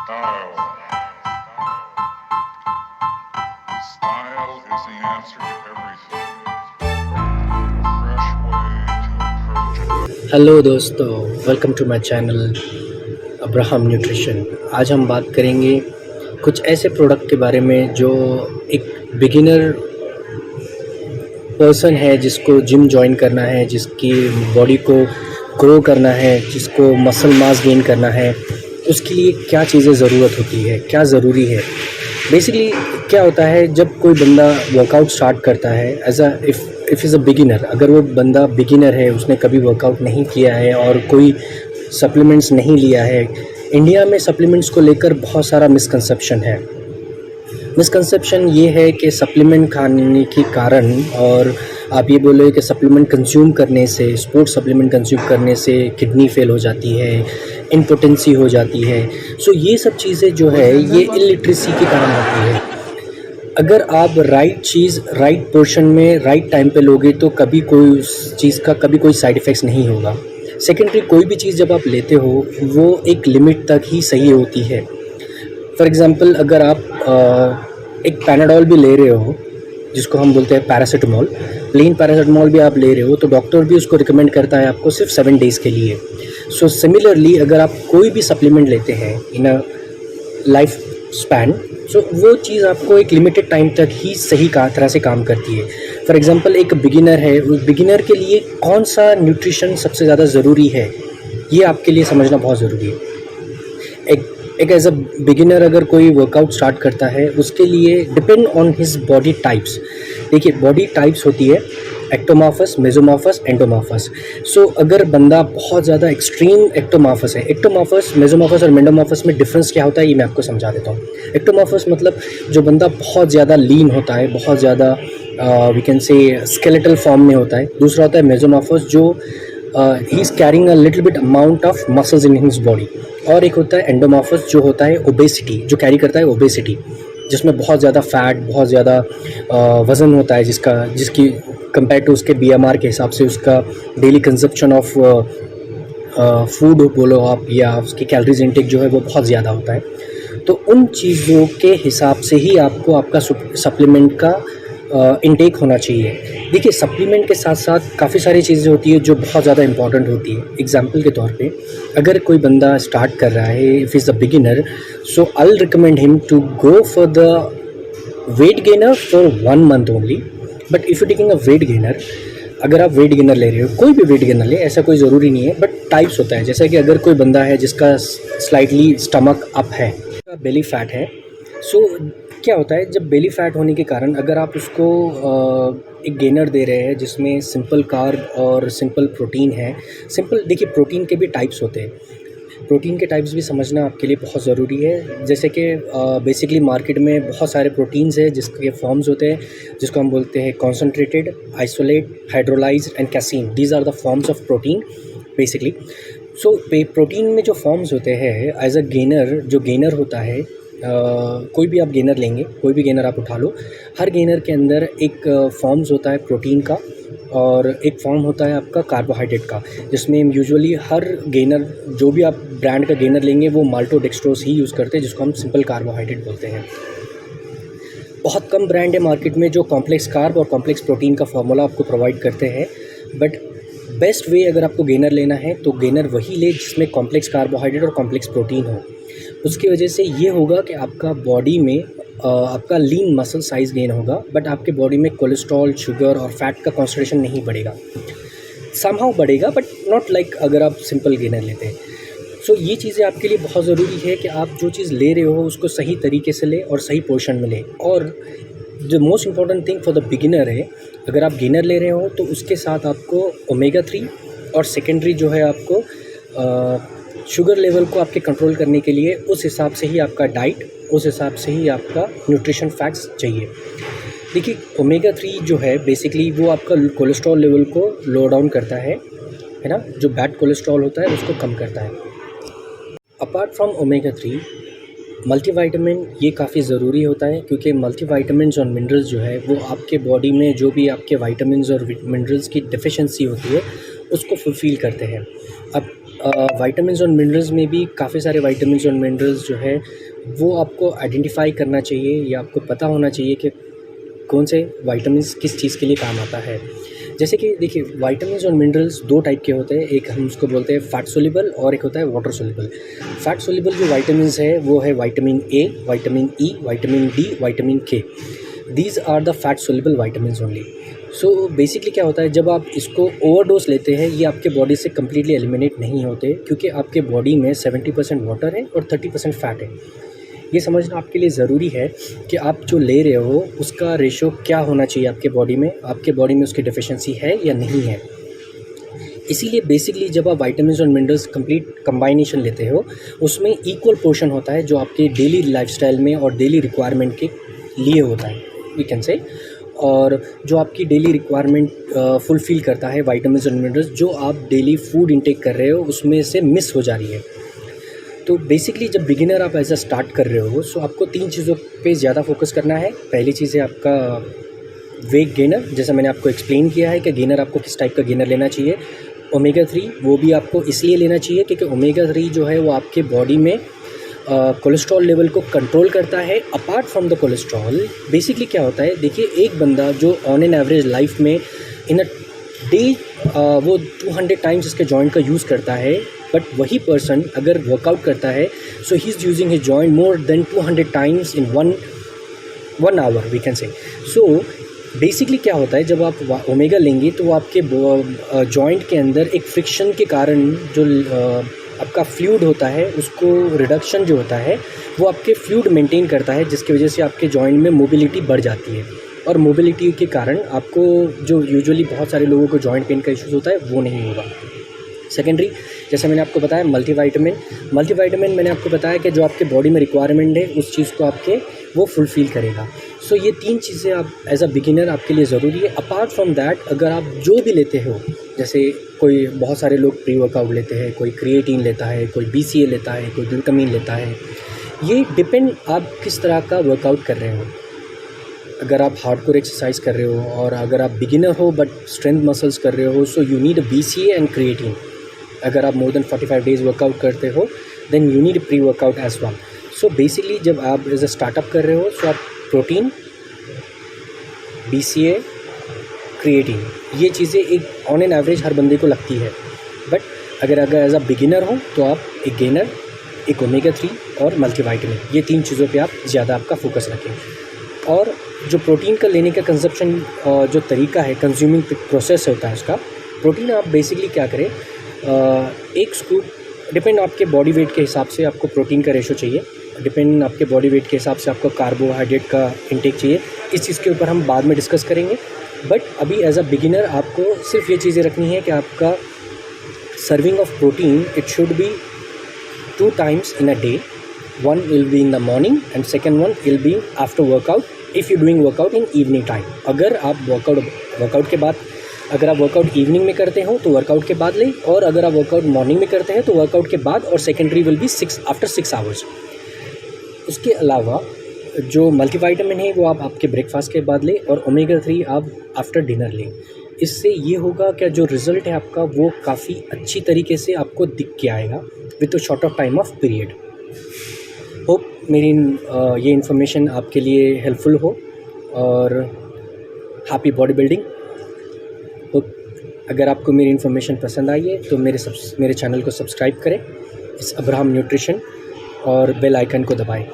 Style. Style is the answer to everything. A fresh way to approach it. Hello दोस्तों, welcome to my channel Abraham nutrition. आज हम बात करेंगे कुछ ऐसे प्रोडक्ट के बारे में जो एक बिगिनर पर्सन है जिसको जिम जॉइन करना है, जिसकी बॉडी को ग्रो करना है, जिसको मसल मास गेन करना है, उसके लिए क्या चीज़ें ज़रूरत होती है, क्या ज़रूरी है। बेसिकली क्या होता है, जब कोई बंदा वर्कआउट स्टार्ट करता है as a if is a beginner, अगर वो बंदा बिगिनर है, उसने कभी वर्कआउट नहीं किया है और कोई सप्लीमेंट्स नहीं लिया है। इंडिया में सप्लीमेंट्स को लेकर बहुत सारा मिसकंसेप्शन है। मिसकंसेप्शन ये है कि सप्लीमेंट खाने के कारण, और आप ये बोले कि सप्लीमेंट कंज्यूम करने से, स्पोर्ट्स सप्लीमेंट कंज्यूम करने से किडनी फेल हो जाती है, इम्पोटेंसी हो जाती है। सो ये सब चीज़ें जो है ये इलिटरेसी के कारण होती है। अगर आप राइट चीज़ राइट पोर्शन में राइट टाइम पे लोगे तो कभी कोई उस चीज़ का कभी कोई साइड इफ़ेक्ट्स नहीं होगा। सेकेंडरी, कोई भी चीज़ जब आप लेते हो वो एक लिमिट तक ही सही होती है। फॉर एग्ज़ाम्पल, अगर आप एक पैनाडोल भी ले रहे हो, जिसको हम बोलते हैं पैरासीटामोल, प्लेन पैरासीटामोल भी आप ले रहे हो, तो डॉक्टर भी उसको रिकमेंड करता है आपको सिर्फ 7 डेज़ के लिए। सो सिमिलरली, अगर आप कोई भी सप्लीमेंट लेते हैं इन अ लाइफ स्पैन, सो वो चीज़ आपको एक लिमिटेड टाइम तक ही सही तरह से काम करती है। फॉर एग्ज़ाम्पल, एक बिगिनर है, उस बिगिनर के लिए कौन सा न्यूट्रिशन सबसे ज़्यादा ज़रूरी है, ये आपके लिए समझना बहुत ज़रूरी है। एक एज अ बिगिनर अगर कोई वर्कआउट स्टार्ट करता है, उसके लिए depend on his body types. देखिए, बॉडी टाइप्स होती है एक्टोमॉर्फस, मेसोमॉर्फस, एंडोमॉर्फस। सो अगर बंदा बहुत ज़्यादा एक्सट्रीम एक्टोमॉर्फस है, एक्टोमॉर्फस, मेसोमॉर्फस और मेंडोमॉर्फस में डिफरेंस क्या होता है ये मैं आपको समझा देता हूँ। एक्टोमॉर्फस मतलब जो बंदा बहुत ज़्यादा लीन होता है, बहुत ज़्यादा we can say skeletal form में होता है। दूसरा होता है मेसोमॉर्फस, जो he is carrying a little bit amount of muscles in his body. और एक होता है एंडोमॉर्फस, जो होता है ओबेसिटी, जो कैरी करता है ओबेसिटी, जिसमें बहुत ज़्यादा फैट, बहुत ज़्यादा वज़न होता है, जिसकी कंपेयर टू उसके बीएमआर के हिसाब से उसका डेली कंजप्शन ऑफ फूड बोलो आप, या उसकी कैलोरीज इनटेक जो है वो बहुत ज़्यादा होता है। तो उन चीज़ों के हिसाब से ही आपको आपका सप्लीमेंट का इनटेक होना चाहिए। देखिए, सप्लीमेंट के साथ साथ काफ़ी सारी चीज़ें होती है जो बहुत ज़्यादा इंपॉर्टेंट होती है। एग्जांपल के तौर पे, अगर कोई बंदा स्टार्ट कर रहा है, if is a beginner, so I will recommend him to go for the weight gainer for 1 month only. But if you taking a weight gainer, अगर आप वेट गेनर ले रहे हो, कोई भी वेट गेनर ले, ऐसा कोई ज़रूरी नहीं है, बट टाइप्स होता है। जैसे कि अगर कोई बंदा है जिसका स्लाइटली स्टमक अप है, बेली फैट है, सो क्या होता है, जब बेली फैट होने के कारण अगर आप उसको एक गेनर दे रहे हैं जिसमें सिंपल कार्ब और सिंपल प्रोटीन है। सिंपल, देखिए, प्रोटीन के भी टाइप्स होते हैं, प्रोटीन के टाइप्स भी समझना आपके लिए बहुत ज़रूरी है। जैसे कि बेसिकली मार्केट में बहुत सारे प्रोटीन्स हैं जिसके फॉर्म्स होते हैं, जिसको हम बोलते हैं concentrated, isolate, hydrolyzed and casein. These are the forms of protein basically. So protein में जो फॉर्म्स होते हैं, एज अ गेनर, जो गेनर होता है, कोई भी आप गेनर लेंगे, कोई भी गेनर आप उठा लो, हर गेनर के अंदर एक फॉर्म्स होता है प्रोटीन का, और एक फॉर्म होता है आपका कार्बोहाइड्रेट का, जिसमें यूजुअली हर गेनर, जो भी आप ब्रांड का गेनर लेंगे, वो माल्टोडेक्स्ट्रोज ही यूज़ करते हैं, जिसको हम सिंपल कार्बोहाइड्रेट बोलते हैं। बहुत कम ब्रांड है मार्केट में जो कॉम्प्लेक्स कार्ब और कॉम्प्लेक्स प्रोटीन का फार्मूला आपको प्रोवाइड करते हैं। बट बेस्ट वे अगर आपको गेनर लेना है तो गेनर वही ले जिसमें कॉम्प्लेक्स कार्बोहाइड्रेट और कॉम्प्लेक्स प्रोटीन हो। उसकी वजह से ये होगा कि आपका बॉडी में आपका लीन मसल साइज़ गेन होगा, बट आपके बॉडी में कोलेस्ट्रॉल, शुगर और फैट का कॉन्सेंट्रेशन नहीं बढ़ेगा। समहाउ बढ़ेगा, बट नॉट लाइक अगर आप सिंपल गेनर लेते हैं। सो ये चीज़ें आपके लिए बहुत ज़रूरी है कि आप जो चीज़ ले रहे हो उसको सही तरीके से लें और सही पोर्शन में लें। और जो most important thing for the beginner है, अगर आप गेनर ले रहे हो तो उसके साथ आपको ओमेगा 3, और सेकेंडरी जो है आपको शुगर लेवल को आपके कंट्रोल करने के लिए उस हिसाब से ही आपका डाइट, उस हिसाब से ही आपका न्यूट्रिशन फैक्ट्स चाहिए। देखिए, ओमेगा 3 जो है बेसिकली वो आपका कोलेस्ट्रॉल लेवल को लो डाउन करता है ना, जो बैड कोलेस्ट्रॉल होता है उसको कम करता है। अपार्ट फ्रॉम ओमेगा 3, मल्टीविटामिन ये काफ़ी ज़रूरी होता है, क्योंकि मल्टीविटामिन्स और मिनरल्स जो है वो आपके बॉडी में जो भी आपके विटामिन्स और मिनरल्स की डिफिशिएंसी होती है उसको फुलफ़िल करते हैं। अब विटामिन्स और मिनरल्स में भी काफ़ी सारे विटामिन्स और मिनरल्स जो है वो आपको आइडेंटिफाई करना चाहिए या आपको पता होना चाहिए कि कौन से विटामिन्स किस चीज़ के लिए काम आता है। जैसे कि देखिए, विटामिन्स और मिनरल्स दो टाइप के होते हैं, एक हम उसको बोलते हैं फैट सोल्यूबल और एक होता है वाटर सोल्यूबल। फैट सोल्यूबल जो विटामिन्स है वो है vitamin A, vitamin E, vitamin D, vitamin K. These are the fat soluble vitamins only. So basically क्या होता है, जब आप इसको ओवरडोज लेते हैं ये आपके बॉडी से कम्प्लीटली एलिमिनेट नहीं होते, क्योंकि आपके बॉडी में 70% वाटर है और 30% फैट है। ये समझना आपके लिए ज़रूरी है कि आप जो ले रहे हो उसका रेशो क्या होना चाहिए आपके बॉडी में उसकी डेफिशिएंसी है या नहीं है। इसीलिए बेसिकली जब आप विटामिन्स और मिनरल्स कंप्लीट कंबाइनेशन लेते हो उसमें इक्वल पोर्शन होता है जो आपके डेली लाइफस्टाइल में और डेली रिक्वायरमेंट के लिए होता है, वी कैन से। और जो आपकी डेली रिक्वायरमेंट फुलफ़िल करता है विटामिन्स और मिनरल्स, जो आप डेली फूड इंटेक कर रहे हो उसमें से मिस हो जा रही है। तो बेसिकली जब बिगिनर आप ऐसा स्टार्ट कर रहे हो सो आपको 3 चीज़ों पे ज़्यादा फोकस करना है। पहली चीज़ है आपका वेट गेनर, जैसा मैंने आपको एक्सप्लेन किया है कि गेनर आपको किस टाइप का गेनर लेना चाहिए। ओमेगा 3 वो भी आपको इसलिए लेना चाहिए क्योंकि ओमेगा 3 जो है वो आपके बॉडी में कोलेस्ट्रॉल लेवल को कंट्रोल करता है। Apart from the cholesterol basically क्या होता है, देखिए एक बंदा जो ऑन एन एवरेज लाइफ में इन अ डे वो 200 टाइम्स इसके जॉइंट का यूज़ करता है, बट वही पर्सन अगर वर्कआउट करता है so he is using his joint more than 200 times in one hour, we can say. So basically क्या होता है, जब आप ओमेगा लेंगे तो वो आपके जॉइंट के अंदर एक फ्रिक्शन के कारण जो आपका फ्लूइड होता है उसको रिडक्शन जो होता है वो आपके फ्लूइड मेंटेन करता है, जिसकी वजह से आपके जॉइंट में मोबिलिटी बढ़ जाती है। और मोबिलिटी के कारण आपको जो यूजुअली बहुत सारे लोगों को जॉइंट पेन का इश्यूज़ होता है वो नहीं होगा। सेकेंडरी, जैसे मैंने आपको बताया मल्टीविटामिन मैंने आपको बताया कि जो आपके बॉडी में रिक्वायरमेंट है उस चीज़ को आपके वो फुलफ़िल करेगा। सो ये 3 चीज़ें आप एज अ बिगिनर आपके लिए ज़रूरी है। अपार्ट फ्रॉम दैट अगर आप जो भी लेते हो, जैसे कोई बहुत सारे लोग प्री वर्कआउट लेते हैं, कोई क्रिएटिन लेता है, कोई BCA लेता है, कोई ग्लूटामिन लेता है, ये डिपेंड आप किस तरह का वर्कआउट कर रहे हो। अगर आप हार्डकोर एक्सरसाइज कर रहे हो और अगर आप बिगिनर हो बट स्ट्रेंथ मसल्स कर रहे हो so you need BCA and creatine. अगर आप मोर देन 45 डेज़ वर्कआउट करते हो then you need pre workout as well. So basically जब आप एज अ स्टार्टअप कर रहे हो सो आप प्रोटीन, BCA, क्रिएटिन, ये चीज़ें एक ऑन एन एवरेज हर बंदे को लगती है। बट अगर एज अ बिगिनर हो तो आप एक गेनर, एक ओमेगा 3 और मल्टीविटामिन, ये 3 चीज़ों पे आप ज़्यादा आपका फोकस रखें। और जो प्रोटीन का लेने का कंजप्शन जो तरीका है, कंज्यूमिंग प्रोसेस होता है उसका, प्रोटीन आप बेसिकली क्या करें, एक स्कूप, डिपेंड आपके बॉडी वेट के हिसाब से आपको प्रोटीन का रेशो चाहिए, डिपेंड आपके बॉडी वेट के हिसाब से आपको कार्बोहाइड्रेट का इंटेक चाहिए। इस चीज़ के ऊपर हम बाद में डिस्कस करेंगे। बट अभी एज अ बिगिनर आपको सिर्फ ये चीज़ें रखनी है कि आपका serving of protein it should be 2 times in a day. One will be in the morning and second one will be after workout if you're doing workout in evening time. अगर आप वर्कआउट के बाद, अगर आप workout evening में करते हो तो वर्कआउट के बाद लें, और अगर आप वर्कआउट मॉर्निंग में करते हैं तो वर्कआउट के बाद, और secondary will be after 6 hours। उसके अलावा जो मल्टीविटामिन है वो आप आपके ब्रेकफास्ट के बाद लें, और ओमेगा 3 आप आफ्टर डिनर लें। इससे ये होगा कि जो रिज़ल्ट है आपका वो काफ़ी अच्छी तरीके से आपको दिख के आएगा with a short of time of period. Hope मेरी ये इन्फॉर्मेशन आपके लिए हेल्पफुल हो, और हैप्पी बॉडी बिल्डिंग। होप अगर आपको मेरी इन्फॉर्मेशन पसंद आई है तो मेरे चैनल को सब्सक्राइब करें, इस अब्राहम न्यूट्रिशन, और बेल आइकन को दबाएं।